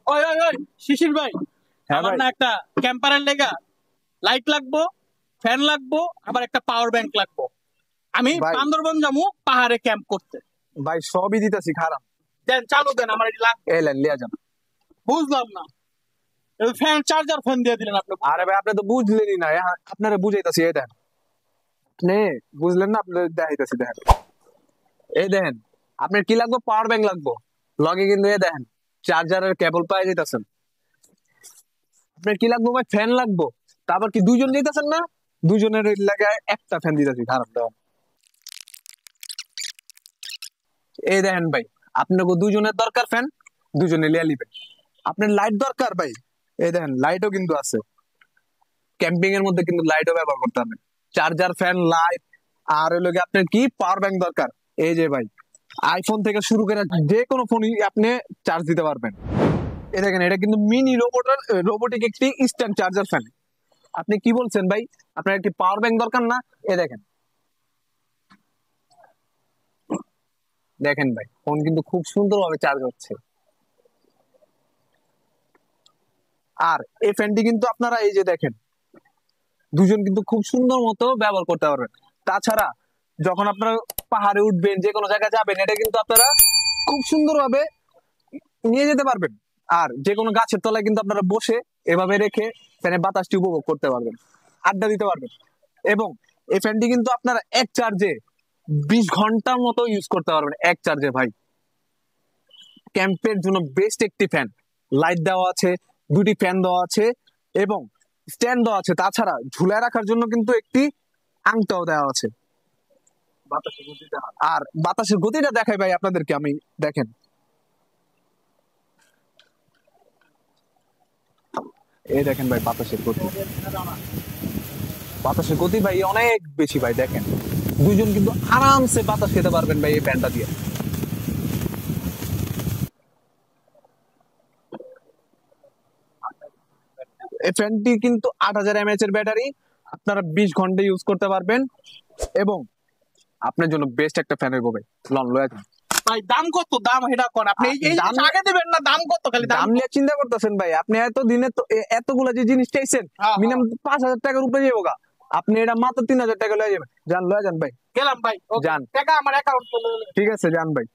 ওই ওই ওই শিশির ভাই, হ্যাঁ আমার ভাই। না একটা ক্যাম্পারের লেগা লাইট লাগবো, ফ্যান লাগবো, আবার একটা পাওয়ার ব্যাংক লাগবো। আমি ভাই বান্দরবন যাবো পাহাড়ে ক্যাম্প করতে। ভাই সবই দিতেছি, খারাপ। দেন চালু দেন, আমার এটা লাগবে। এলেন লিয়া যান। বুঝলাম না, ফ্যান চার্জার ফ্যান দিয়ে দিলেন আপনি। আরে ভাই আপনি তো বুঝলেনই না, আপনারা বুঝাইতেছি। এই দেখেন, আপনি বুঝলেন না, আপনার দেখাইতেছি। দেখেন, এই দেখেন, আপনার কি লাগবে? পাওয়ার ব্যাংক লাগবে লগে, কিন্তু এই দেখেন চার্জারের কেবল পাই যেতেছেন। আপনার কি লাগবে ভাই? ফ্যান লাগবে। তারপর কি দুইজন যেতেছেন না? দুজনের লাগে একটা ফ্যান দিতেছি, খারাপ দেওয়া। এই দেখেন ভাই, আপনাকে দুজনের দরকার ফ্যান, দুজনে লিয়া লিবেন। আপনার লাইট দরকার ভাই, এই দেখেন লাইটও কিন্তু আছে। ক্যাম্পিং এর মধ্যে কিন্তু লাইটও ব্যবহার করতে হবে। চার্জার, ফ্যান, লাইট, আর হলো কি আপনার কি পাওয়ার ব্যাংক দরকার। এই যে ভাই, আইফোন থেকে শুরু করে যে কোনো ফোনই আপনি চার্জ দিতে পারবেন। এই দেখেন, এটা কিন্তু মিনি রোবোটিক একটি ইনস্ট্যান্ট চার্জার ফ্যান। আপনি কি বলছেন ভাই? আপনার একটি পাওয়ার ব্যাংক দরকার না? এ দেখেন, দেখেন ভাই, ফোন কিন্তু খুব সুন্দরভাবে চার্জ হচ্ছে। আর এই ফ্যানটি কিন্তু আপনারা এই যে দেখেন, দুজন কিন্তু খুব সুন্দর মতো ব্যবহার করতে পারবেন। তাছাড়া যখন আপনারা পাহাড়ে উঠবেন, যে কোনো জায়গায় যাবেন, এটা কিন্তু আপনারা খুব সুন্দরভাবে নিয়ে যেতে পারবেন। আর যে কোনো গাছের তলায় কিন্তু আপনারা বসে এভাবে রেখে ফ্যানের বাতাসটি উপভোগ করতে পারবেন, আড্ডা দিতে পারবেন। এবং এই ফ্যানটি কিন্তু আপনারা এক চার্জে 20 ঘন্টার মতো ইউজ করতে পারবেন, এক চার্জে ভাই। ক্যাম্পের জন্য বেস্ট একটি ফ্যান। লাইট দেওয়া আছে, দুটি ফ্যান দেওয়া আছে এবং স্ট্যান্ড দেওয়া আছে। তাছাড়া ঝুলায় রাখার জন্য কিন্তু একটি আংটাও দেওয়া আছে। আর বাতাসের গতিটা দেখাই ভাই আপনাদেরকে আমি, দেখেন। এই দেখেন ভাই, বাতাসের গতি, বাতাসের গতি ভাই অনেক বেশি ভাই। দেখেন, দুইজন কিন্তু আরামসে বাতাস খেতে পারবেন ভাই এই ফ্যানটা দিয়ে। এই ফ্যানটি কিন্তু 8000 mAh এর ব্যাটারি, আপনারা 20 ঘন্টা ইউজ করতে পারবেন এবং আপনার জন্য বেস্ট একটা ফ্যান হইব ভাই। লন লয়া যান। ভাই দাম কত? দাম এটা কোন আপনি, এই দাম আগে দিবেন না? দাম কত? খালি দাম দাম নিয়ে চিন্তা করতেছেন ভাই? আপনি এত দিনে তো এতগুলা যে জিনিস চাইছেন, হ্যাঁ, মিনিমাম 5000 টাকার উপরে যাবো গা। আপনি এটা মাত্র 3000 টাকা লয়ে যাবেন। যান, লয়ে যান ভাই। গেলাম ভাই, যান, টাকা আমার অ্যাকাউন্ট। ঠিক আছে, যান ভাই।